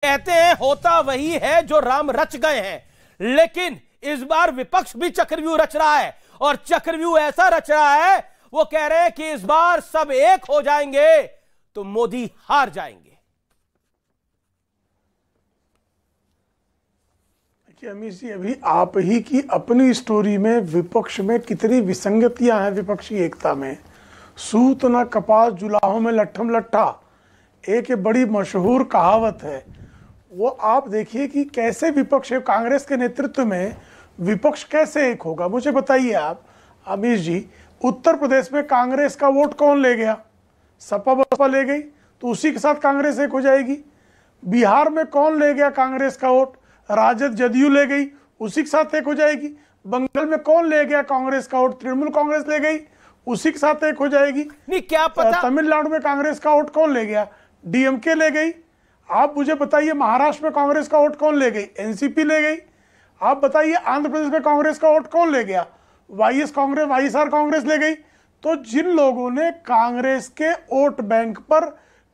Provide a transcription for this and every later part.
कहते हैं होता वही है जो राम रच गए हैं, लेकिन इस बार विपक्ष भी चक्रव्यूह रच रहा है और चक्रव्यूह ऐसा रच रहा है, वो कह रहे हैं कि इस बार सब एक हो जाएंगे तो मोदी हार जाएंगे। अमित जी, अभी आप ही की अपनी स्टोरी में विपक्ष में कितनी विसंगतियां हैं विपक्षी एकता में। सूत न कपास जुलाहों में लट्ठम लट्ठा, एक बड़ी मशहूर कहावत है। वो आप देखिए कि कैसे विपक्ष, कांग्रेस के नेतृत्व में विपक्ष कैसे एक होगा। मुझे बताइए आप अमित जी, उत्तर प्रदेश में कांग्रेस का वोट कौन ले गया? सपा बसपा ले गई, तो उसी के साथ कांग्रेस एक हो जाएगी। बिहार में कौन ले गया कांग्रेस का वोट? राजद जदयू ले गई, उसी के साथ एक हो जाएगी। बंगाल में कौन ले गया कांग्रेस का वोट? तृणमूल कांग्रेस ले गई, उसी के साथ एक हो जाएगी। नहीं, क्या पता तमिलनाडु में कांग्रेस का वोट कौन ले गया? डीएमके ले गई। आप मुझे बताइए महाराष्ट्र में कांग्रेस का वोट कौन ले गई? एनसीपी ले गई। आप बताइए आंध्र प्रदेश में कांग्रेस का वोट कौन ले गया? वाईएसआर कांग्रेस ले गई। तो जिन लोगों ने कांग्रेस के वोट बैंक पर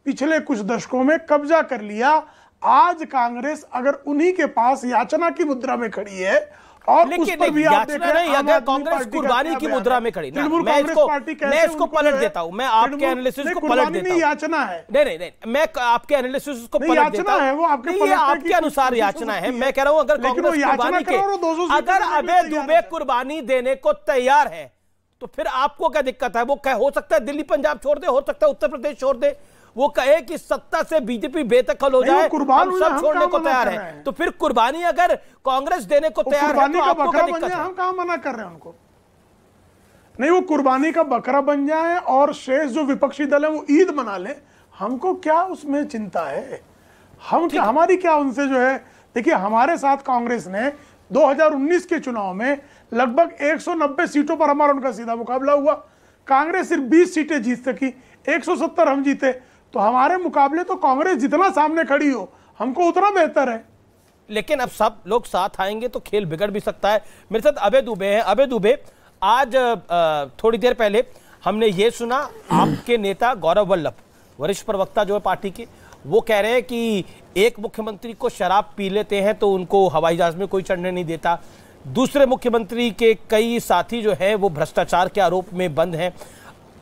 पिछले कुछ दशकों में कब्जा कर लिया, आज कांग्रेस अगर उन्हीं के पास याचना की मुद्रा में खड़ी है और उस पर भी आप देख रहे हैं अगर कांग्रेस कुर्बानी की मुद्रा में खड़ी, मैं इसको पलट देता हूं। मैं आपके एनालिसिस को पलट देता हूं। याचना है, नहीं, मैं आपके एनालिसिस को पलट देता हूं। वो आपके अनुसार याचना है। मैं कह रहा हूं अगर कांग्रेस कुर्बानी के, अगर अभय दुबे कुर्बानी देने को तैयार है तो फिर आपको क्या दिक्कत है? वो हो सकता है दिल्ली पंजाब छोड़ दे, हो सकता है उत्तर प्रदेश छोड़ दे, वो कहे कि सत्ता से बीजेपी बेदखल हो जाए, हम सब छोड़ने को तैयार है। तो फिर कुर्बानी अगर कांग्रेस देने को तैयार है तो आपको क्या दिक्कत है? हम कहां मना कर रहे हैं उनको? नहीं, वो कुर्बानी का बकरा बन जाए और शेष जो विपक्षी दल है वो ईद मना ले, हमको क्या उसमें चिंता है? हम क्या, हमारी क्या उनसे जो है। देखिए, हमारे साथ कांग्रेस ने 2019 के चुनाव में लगभग 190 सीटों पर हमारा उनका सीधा मुकाबला हुआ। कांग्रेस सिर्फ 20 सीटें जीत सकी, 170 हम जीते। तो हमारे मुकाबले तो कांग्रेस जितना सामने खड़ी हो, हमको उतना बेहतर है। लेकिन अब सब लोग साथ आएंगे तो खेल बिगड़ भी सकता है। मेरे साथ अभय दुबे हैं। अभय दुबे, आज थोड़ी देर पहले हमने ये सुना, आपके नेता गौरव वल्लभ, वरिष्ठ प्रवक्ता जो है पार्टी के, वो कह रहे हैं कि एक मुख्यमंत्री को शराब पी लेते हैं तो उनको हवाई जहाज में कोई चढ़ने नहीं देता। दूसरे मुख्यमंत्री के कई साथी जो है वो भ्रष्टाचार के आरोप में बंद हैं।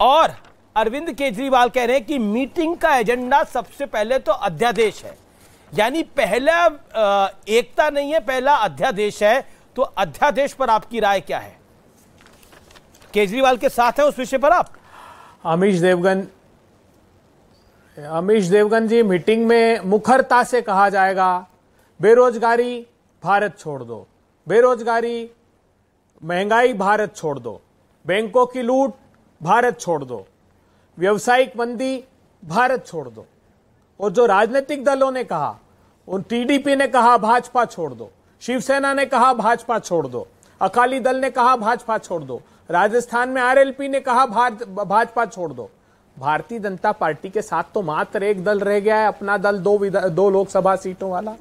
और अरविंद केजरीवाल कह रहे हैं कि मीटिंग का एजेंडा सबसे पहले तो अध्यादेश है, यानी पहला एकता नहीं है, पहला अध्यादेश है। तो अध्यादेश पर आपकी राय क्या है? केजरीवाल के साथ है उस विषय पर आप? अमीश देवगन जी, मीटिंग में मुखरता से कहा जाएगा बेरोजगारी भारत छोड़ दो, बेरोजगारी, महंगाई भारत छोड़ दो, बैंकों की लूट भारत छोड़ दो, व्यवसायिक मंदी भारत छोड़ दो। और जो राजनीतिक दलों ने कहा, उन टीडीपी ने कहा भाजपा छोड़ दो, शिवसेना ने कहा भाजपा छोड़ दो, अकाली दल ने कहा भाजपा छोड़ दो, राजस्थान में आरएलपी ने कहा भाजपा छोड़ दो। भारतीय जनता पार्टी के साथ तो मात्र एक दल रह गया है, अपना दल, दो लोकसभा सीटों वाला।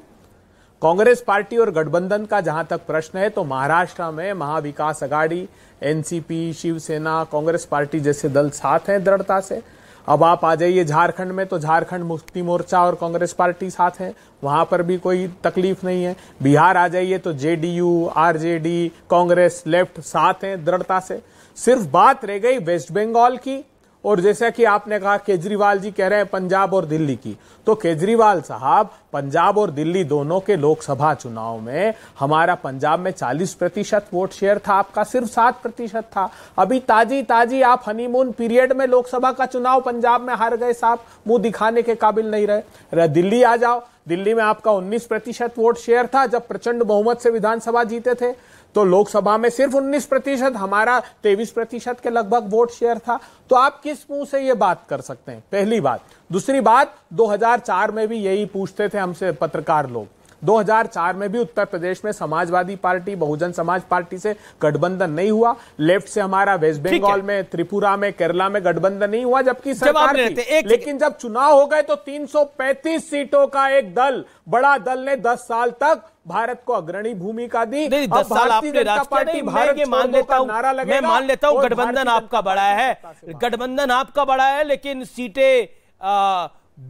कांग्रेस पार्टी और गठबंधन का जहां तक प्रश्न है तो महाराष्ट्र में महाविकास आघाड़ी, एनसीपी, शिवसेना, कांग्रेस पार्टी जैसे दल साथ हैं दृढ़ता से। अब आप आ जाइए झारखंड में तो झारखंड मुक्ति मोर्चा और कांग्रेस पार्टी साथ है, वहां पर भी कोई तकलीफ नहीं है। बिहार आ जाइए तो जेडीयू, आरजेडी, कांग्रेस, लेफ्ट साथ हैं दृढ़ता से। सिर्फ बात रह गई वेस्ट बंगाल की, और जैसा कि आपने कहा केजरीवाल जी कह रहे हैं पंजाब और दिल्ली की, तो केजरीवाल साहब, पंजाब और दिल्ली दोनों के लोकसभा चुनाव में हमारा पंजाब में 40% वोट शेयर था, आपका सिर्फ 7% था। अभी ताजी आप हनीमून पीरियड में लोकसभा का चुनाव पंजाब में हार गए साहब, मुंह दिखाने के काबिल नहीं रहे। दिल्ली आ जाओ, दिल्ली में आपका 19% वोट शेयर था जब प्रचंड बहुमत से विधानसभा जीते थे, तो लोकसभा में सिर्फ 19%, हमारा 23% के लगभग वोट शेयर था। तो आप किस मुंह से ये बात कर सकते हैं? पहली बात। दूसरी बात, 2004 में भी यही पूछते थे हमसे पत्रकार लोग। 2004 में भी उत्तर प्रदेश में समाजवादी पार्टी, बहुजन समाज पार्टी से गठबंधन नहीं हुआ। लेफ्ट से हमारा वेस्ट बंगाल में, त्रिपुरा में, केरला में गठबंधन नहीं हुआ, जबकि सरकार थी। लेकिन जब चुनाव हो गए तो 335 सीटों का एक दल, बड़ा दल ने 10 साल तक भारत को अग्रणी भूमिका दी। 10 साल आपने राष्ट्रीय भारत मान लेता हूं, मैं मान लेता हूं गठबंधन आपका बड़ा है, गठबंधन आपका बड़ा है, लेकिन सीटें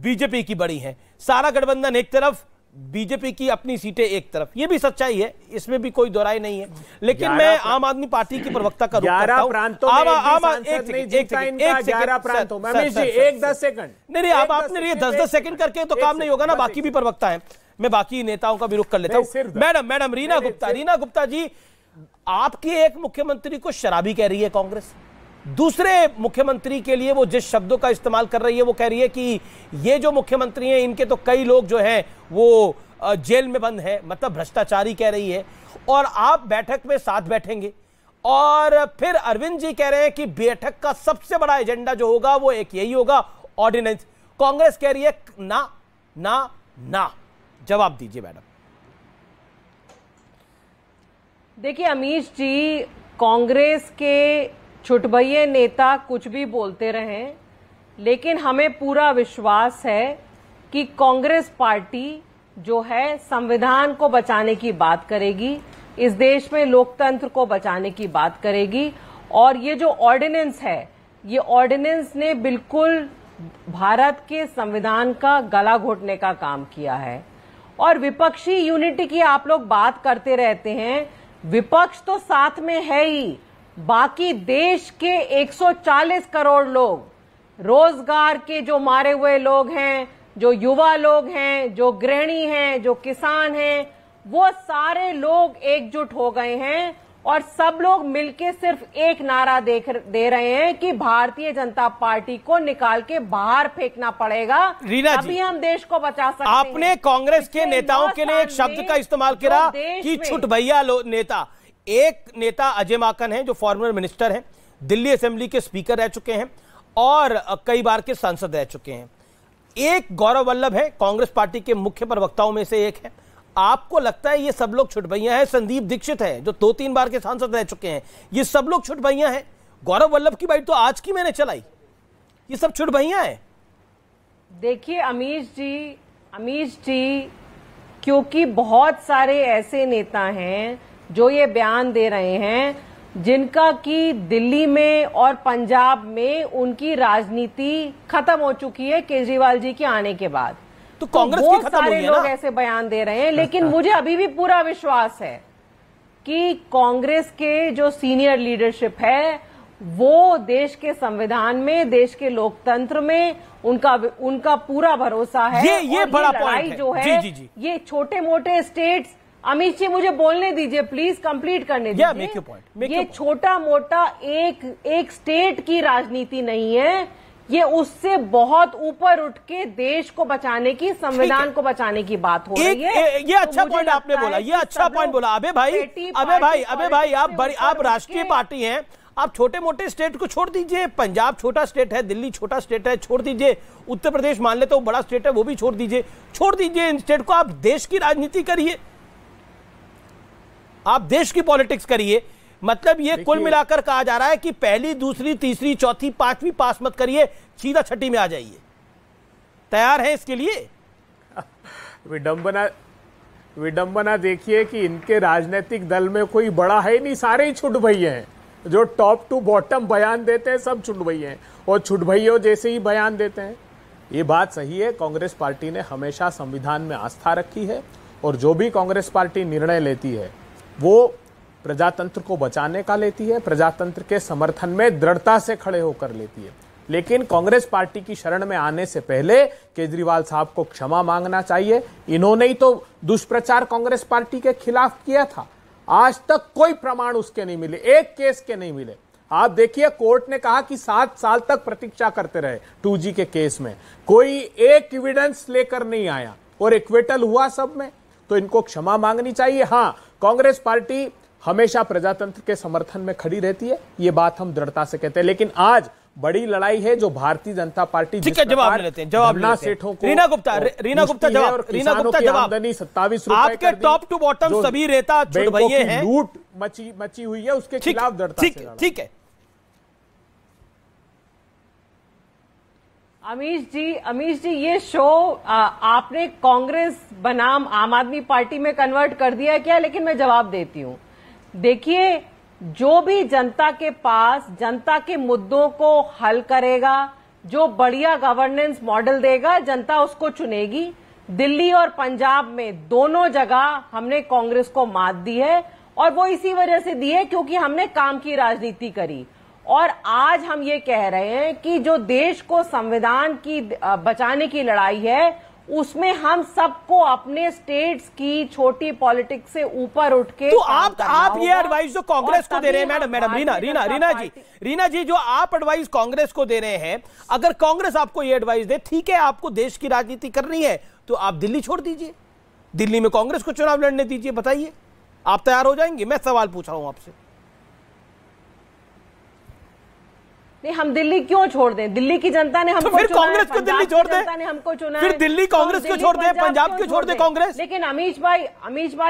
बीजेपी की बड़ी हैं। सारा गठबंधन एक तरफ, बीजेपी की अपनी सीटें एक तरफ, ये भी सच्चाई है, इसमें भी कोई दोहराई नहीं है। लेकिन मैं आम आदमी पार्टी की प्रवक्ता का रुख करता हूं। 11 प्रांतों में एक 11 प्रांतों में अमीश जी एक 10 सेकंड नहीं, अब आपने ये 10-10 सेकंड करके तो काम नहीं होगा ना, बाकी भी प्रवक्ता है, मैं बाकी नेताओं का भी रुख कर लेता हूं। मैडम रीना गुप्ता जी, आपकी एक मुख्यमंत्री को शराबी कह रही है कांग्रेस, दूसरे मुख्यमंत्री के लिए वो जिस शब्दों का इस्तेमाल कर रही है वो कह रही है कि ये जो मुख्यमंत्री हैं इनके तो कई लोग जो हैं वो जेल में बंद है, मतलब भ्रष्टाचारी कह रही है। और आप बैठक में साथ बैठेंगे और फिर अरविंद जी कह रहे हैं कि बैठक का सबसे बड़ा एजेंडा जो होगा वो एक यही होगा, ऑर्डिनेंस। कांग्रेस कह रही है ना ना ना। जवाब दीजिए मैडम। देखिए अमीश जी, कांग्रेस के छुटभइये नेता कुछ भी बोलते रहें, लेकिन हमें पूरा विश्वास है कि कांग्रेस पार्टी जो है संविधान को बचाने की बात करेगी, इस देश में लोकतंत्र को बचाने की बात करेगी। और ये जो ऑर्डिनेंस है, ये ऑर्डिनेंस ने बिल्कुल भारत के संविधान का गला घोटने का काम किया है। और विपक्षी यूनिटी की आप लोग बात करते रहते हैं, विपक्ष तो साथ में है ही, बाकी देश के 140 करोड़ लोग, रोजगार के जो मारे हुए लोग हैं, जो युवा लोग हैं, जो गृहिणी हैं, जो किसान हैं, वो सारे लोग एकजुट हो गए हैं और सब लोग मिलके सिर्फ एक नारा दे रहे हैं कि भारतीय जनता पार्टी को निकाल के बाहर फेंकना पड़ेगा, तभी हम देश को बचा सकते हैं। आपने कांग्रेस के नेताओं के लिए एक शब्द का इस्तेमाल किया कि छुटभइया नेता। एक नेता अजय माकन है जो फॉर्मर मिनिस्टर हैं, दिल्ली असेंबली के स्पीकर रह चुके हैं और कई बार के सांसद रह चुके हैं। एक गौरव वल्लभ है, कांग्रेस पार्टी के मुख्य प्रवक्ताओं में से एक है। आपको लगता है ये सब लोग छुटभइया हैं? संदीप दीक्षित है जो 2-3 बार के सांसद रह चुके हैं, ये सब लोग छुटभइया हैं? गौरव वल्लभ की बात तो आज की मैंने चलाई, ये सब छुटभइया हैं? देखिए अमीश जी, क्योंकि बहुत सारे ऐसे नेता हैं जो ये बयान दे रहे हैं जिनका कि दिल्ली में और पंजाब में उनकी राजनीति खत्म हो चुकी है केजरीवाल जी के आने के बाद, तो कांग्रेस की खत्म सारे हुई है लोग ना? ऐसे बयान दे रहे हैं। लेकिन मुझे अभी भी पूरा विश्वास है कि कांग्रेस के जो सीनियर लीडरशिप है वो देश के संविधान में, देश के लोकतंत्र में उनका पूरा भरोसा है। ये बड़ा पॉइंट है। जो है जी। ये छोटे मोटे स्टेट्स, अमित जी मुझे बोलने दीजिए प्लीज, कंप्लीट करने दीजिए। Make your point. ये छोटा मोटा एक स्टेट की राजनीति नहीं है, ये उससे बहुत ऊपर उठ के देश को बचाने की, संविधान को बचाने की बात हो रही है। ये अच्छा पॉइंट आपने बोला, ये अच्छा पॉइंट बोला। अबे भाई आप राष्ट्रीय पार्टी हैं, आप छोटे मोटे स्टेट को छोड़ दीजिए। पंजाब छोटा स्टेट है, दिल्ली छोटा स्टेट है, छोड़ दीजिए। उत्तर प्रदेश मान लेते हो बड़ा स्टेट है, वो भी छोड़ दीजिए इन स्टेट को। आप देश की राजनीति करिए, आप देश की पॉलिटिक्स करिए। मतलब ये कुल मिलाकर कहा जा रहा है कि पहली, दूसरी, तीसरी, चौथी, पांचवी पास मत करिए, सीधा छठी में आ जाइए। तैयार है इसके लिए? विडंबना देखिए कि इनके राजनीतिक दल में कोई बड़ा है नहीं, सारे ही छुटभइये हैं। जो टॉप टू बॉटम बयान देते हैं सब छुटभइये हैं और छुटभइयों जैसे ही बयान देते हैं। ये बात सही है, कांग्रेस पार्टी ने हमेशा संविधान में आस्था रखी है और जो भी कांग्रेस पार्टी निर्णय लेती है वो प्रजातंत्र को बचाने का लेती है, प्रजातंत्र के समर्थन में दृढ़ता से खड़े होकर लेती है। लेकिन कांग्रेस पार्टी की शरण में आने से पहले केजरीवाल साहब को क्षमा मांगना चाहिए। इन्होंने ही तो दुष्प्रचार कांग्रेस पार्टी के खिलाफ किया था। आज तक कोई प्रमाण उसके नहीं मिले, एक केस के नहीं मिले। आप देखिए, कोर्ट ने कहा कि 7 साल तक प्रतीक्षा करते रहे 2G के केस में, कोई एक एविडेंस लेकर नहीं आया और एक्विटल हुआ सब में। तो इनको क्षमा मांगनी चाहिए। हाँ, कांग्रेस पार्टी हमेशा प्रजातंत्र के समर्थन में खड़ी रहती है, ये बात हम दृढ़ता से कहते हैं। लेकिन आज बड़ी लड़ाई है जो भारतीय जनता पार्टी, ठीक है, जवाब लेते हैं। सेठों को, रीना गुप्ता जवाब। 27 रुपए आपके टॉप टू बॉटम सभी नेता छुटभइये हैं, लूट मची हुई है, उसके खिलाफ दृढ़ता से। ठीक है अमीश जी, ये शो आपने कांग्रेस बनाम आम आदमी पार्टी में कन्वर्ट कर दिया क्या? लेकिन मैं जवाब देती हूं। देखिए, जो भी जनता के पास जनता के मुद्दों को हल करेगा, जो बढ़िया गवर्नेंस मॉडल देगा, जनता उसको चुनेगी। दिल्ली और पंजाब में दोनों जगह हमने कांग्रेस को मात दी है, और वो इसी वजह से दी है क्योंकि हमने काम की राजनीति करी। और आज हम ये कह रहे हैं कि जो देश को संविधान की बचाने की लड़ाई है, उसमें हम सबको अपने स्टेट्स की छोटी पॉलिटिक्स से ऊपर उठ के तो आप ये एडवाइस जो कांग्रेस को दे रहे हैं, मैडम रीना जी जो आप एडवाइस कांग्रेस को दे रहे हैं, अगर कांग्रेस आपको ये एडवाइस दे, ठीक है आपको देश की राजनीति करनी है तो आप दिल्ली छोड़ दीजिए, दिल्ली में कांग्रेस को चुनाव लड़ने दीजिए, बताइए आप तैयार हो जाएंगे? मैं सवाल पूछ रहा हूं आपसे। नहीं, हम दिल्ली क्यों छोड़ दें? दिल्ली की जनता ने हमको तो फिर कांग्रेस को दिल्ली छोड़ दें, जनता ने हमको चुना फिर दिल्ली कांग्रेस को छोड़ दें, पंजाब क्यों छोड़ दें कांग्रेस? लेकिन अमीश भाई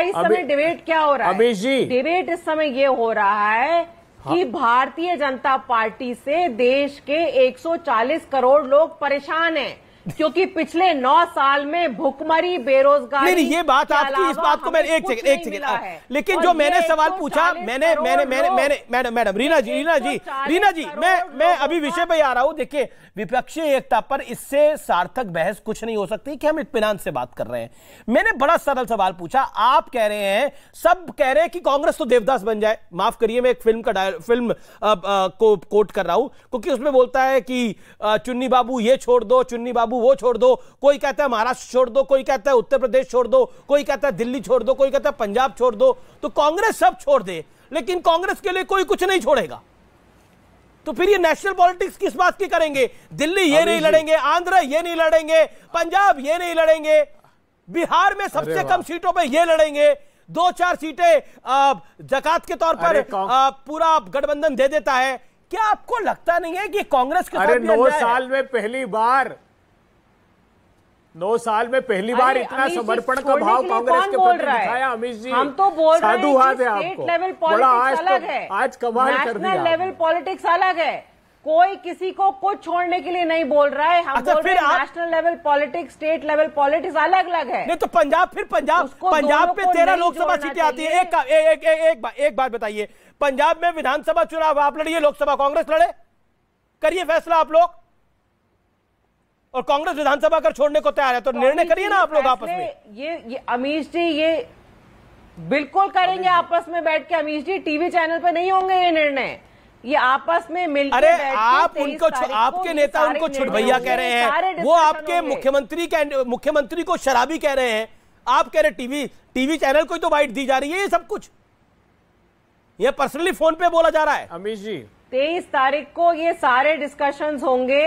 इस समय डिबेट क्या हो रहा है? अमीश जी, डिबेट इस समय ये हो रहा है कि भारतीय जनता पार्टी से देश के 140 करोड़ लोग परेशान हैं, क्योंकि पिछले 9 साल में भुखमरी, बेरोजगारी। नहीं, ये बात आपकी, इस बात को मैं एक सेकंड लेकिन जो मैंने सवाल पूछा, मैडम रीना जी मैं अभी विषय पे आ रहा हूं। देखिए, विपक्षी एकता पर इससे सार्थक बहस कुछ नहीं हो सकती कि हम इत्मीनान से बात कर रहे हैं। मैंने बड़ा सरल सवाल पूछा, आप कह रहे हैं, सब कह रहे हैं कि कांग्रेस तो देवदास बन जाए। माफ करिए, मैं एक फिल्म को कोट कर रहा हूं, क्योंकि उसमें बोलता है कि चुन्नी बाबू ये छोड़ दो, चुन्नी बाबू वो छोड़ दो, कोई कहता है महाराष्ट्र छोड़ दो, कोई कहता है उत्तर प्रदेश छोड़ दो, कोई कहता है दिल्ली छोड़ दो, कोई कहता है पंजाब छोड़ दो। तो कांग्रेस सब छोड़ दे, लेकिन कांग्रेस के लिए कोई कुछ नहीं छोड़ेगा। तो फिर ये नेशनल पॉलिटिक्स किस बात की करेंगे? दिल्ली ये नहीं लड़ेंगे, आंध्र ये नहीं लड़ेंगे, पंजाब ये नहीं लड़ेंगे, बिहार में सबसे कम सीटों पे ये लड़ेंगे, 2-4 सीटें जकात के तौर पर पूरा गठबंधन दे देता है। क्या आपको लगता नहीं है कि कांग्रेस के साथ 9 साल में पहली बार 9 साल में पहली बार इतना समर्पण का भाव कांग्रेस के प्रति दिखाया अमीश जी। हम तो बोल रहे हैं साधुवाद है स्टेट आपको। लेवल पॉलिटिक्स अलग है, आज कमाल कर दिया। नेशनल लेवल पॉलिटिक्स अलग है। कोई किसी को कुछ छोड़ने के लिए नहीं बोल रहा है। हम बोल रहे हैं national level politics, state level politics अलग अलग है। नहीं तो पंजाब पे 13 लोकसभा सीटें आती है। एक बात बताइए, पंजाब में विधानसभा चुनाव आप लड़िए, लोकसभा कांग्रेस लड़े, करिए फैसला आप लोग। और कांग्रेस विधानसभा अगर छोड़ने को तैयार है तो निर्णय करिए ना आप लोग आपस में। ये अमीश जी ये बिल्कुल करेंगे आपस में बैठ के। अमीश जी टीवी चैनल पे नहीं होंगे ये निर्णय, ये आपस में मिलकर। अरे आप उनको, आपके नेता उनको छुटभैया कह रहे हैं, वो आपके मुख्यमंत्री को शराबी कह रहे हैं, आप कह रहे टीवी चैनल को तो बाइट दी जा रही है। ये सब कुछ ये पर्सनली फोन पे बोला जा रहा है। अमीश जी 23 तारीख को ये सारे डिस्कशंस होंगे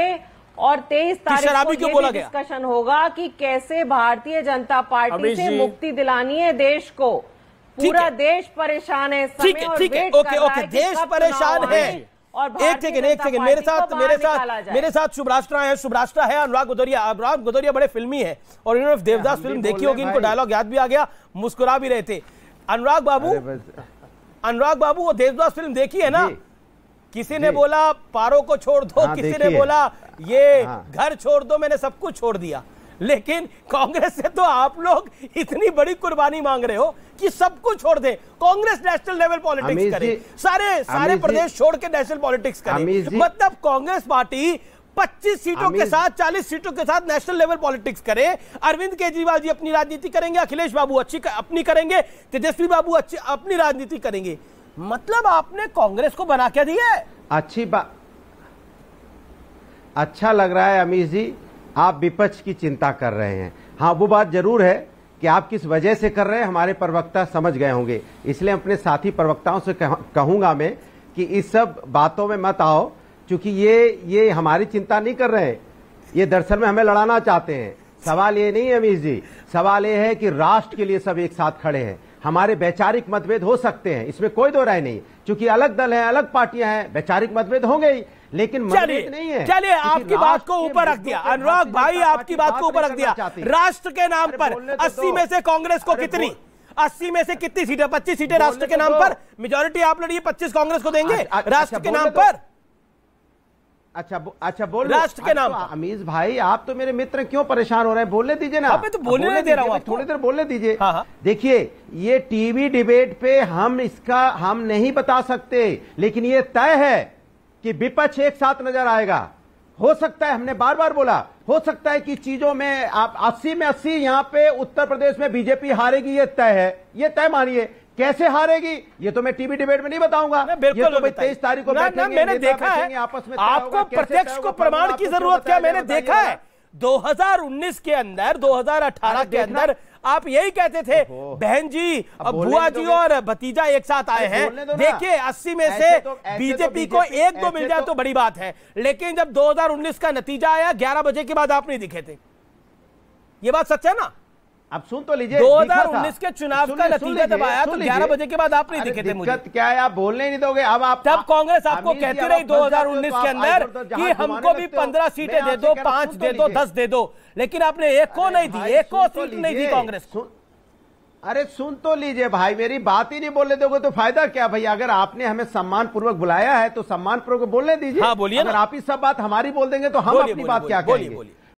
और 23 तारीख को ये डिस्कशन होगा कि कैसे भारतीय जनता पार्टी से मुक्ति दिलानी है देश को। पूरा देश परेशान है इस समय और वेट कर रहा है कि देश परेशान है। एक सेकंड मेरे साथ शुभराष्ट्र है अनुराग भदौरिया बड़े फिल्मी है और इन्होंने देवदास फिल्म देखी होगी, इनको डायलॉग याद भी आ गया, मुस्कुरा भी रहे थे। अनुराग बाबू वो देवदास फिल्म देखी है ना? किसी ने बोला पारो को छोड़ दो, किसी ने बोला ये घर छोड़ दो, मैंने सब कुछ छोड़ दिया। लेकिन कांग्रेस से तो आप लोग इतनी बड़ी कुर्बानी मांग रहे हो कि सब कुछ छोड़ दे। कांग्रेस नेशनल लेवल पॉलिटिक्स करे, सारे प्रदेश छोड़ के नेशनल पॉलिटिक्स करे। मतलब कांग्रेस पार्टी 25 सीटों के साथ, 40 सीटों के साथ नेशनल लेवल पॉलिटिक्स करे। अरविंद केजरीवाल जी अपनी राजनीति करेंगे, अखिलेश बाबू अपनी करेंगे, तेजस्वी बाबू अपनी राजनीति करेंगे। मतलब आपने कांग्रेस को बना क्या दिया है? अच्छी बात, अच्छा लग रहा है अमीश जी, आप विपक्ष की चिंता कर रहे हैं। हाँ, वो बात जरूर है कि आप किस वजह से कर रहे हैं, हमारे प्रवक्ता समझ गए होंगे। इसलिए अपने साथी प्रवक्ताओं से कहूंगा मैं कि इस सब बातों में मत आओ, क्योंकि ये हमारी चिंता नहीं कर रहे हैं, ये दरअसल में हमें लड़ाना चाहते हैं। सवाल ये नहीं है अमीश जी, सवाल ये है कि राष्ट्र के लिए सब एक साथ खड़े हैं। हमारे वैचारिक मतभेद हो सकते हैं, इसमें कोई दो राय नहीं, क्योंकि अलग दल है, अलग पार्टियां हैं, वैचारिक मतभेद होंगे ही, लेकिन मतभेद नहीं है। चलिए, आपकी बात को ऊपर रख दिया अनुराग भाई, आपकी बात को ऊपर रख दिया। राष्ट्र के नाम पर 80 में से कांग्रेस को कितनी, 80 में से कितनी सीटें? 25 सीटें राष्ट्र के नाम पर, मेजोरिटी आप लड़िए, 25 कांग्रेस को देंगे राष्ट्र के नाम पर। अच्छा बोल राष्ट्र के नाम। अमीश भाई, आप तो मेरे मित्र, क्यों परेशान हो रहे हैं? बोलने दीजिए ना। तो बोलने दे रहा हूं, थोड़ी देर बोलने दीजिए। हाँ। देखिए, ये टीवी डिबेट पे हम नहीं बता सकते, लेकिन ये तय है कि विपक्ष एक साथ नजर आएगा। हो सकता है, हमने बार बार बोला, हो सकता है कि चीजों में आप 80 में 80 यहां पे उत्तर प्रदेश में बीजेपी हारेगी, ये तय है, ये तय मानिए। कैसे हारेगी ये तो मैं टीवी डिबेट में नहीं बताऊंगा, ये तो भाई 23 तारीख को बैठेंगे, मैंने देखा है। आपस में आपको प्रत्यक्ष को प्रमाण की जरूरत क्या, मैंने देखा है 2019 के अंदर, 2018 के अंदर आप यही कहते थे बहन जी, बुआ जी और भतीजा एक साथ आए हैं। देखिए 80 में से बीजेपी को 1-2 मिल जाए तो बड़ी बात है, लेकिन जब 2019 का नतीजा आया 11 बजे के बाद आप नहीं दिखे थे। ये बात सच है ना? अब सुन तो लीजिए, 2019 के चुनाव का नतीजा जब आया तो 11 बजे के बाद आप नहीं दिखे थे मुझे। क्या है, आप बोलने ही नहीं दोगे। अब आप तब कांग्रेस आपको कहती रही 2019 के अंदर कि हमको भी 15 सीटें दे दो, 5 दे दो, 10 दे दो, लेकिन आपने एक को नहीं दी, एक को सीट नहीं दी कांग्रेस को। अरे सुन तो लीजिए भाई, मेरी बात ही नहीं बोलने दोगे तो फायदा क्या भाई? अगर आपने हमें सम्मान पूर्वक बुलाया है तो सम्मान पूर्वक बोलने दीजिए। हाँ बोलिए, अगर आप ही सब बात हमारी बोल देंगे तो हम अपनी बात क्या करेंगे?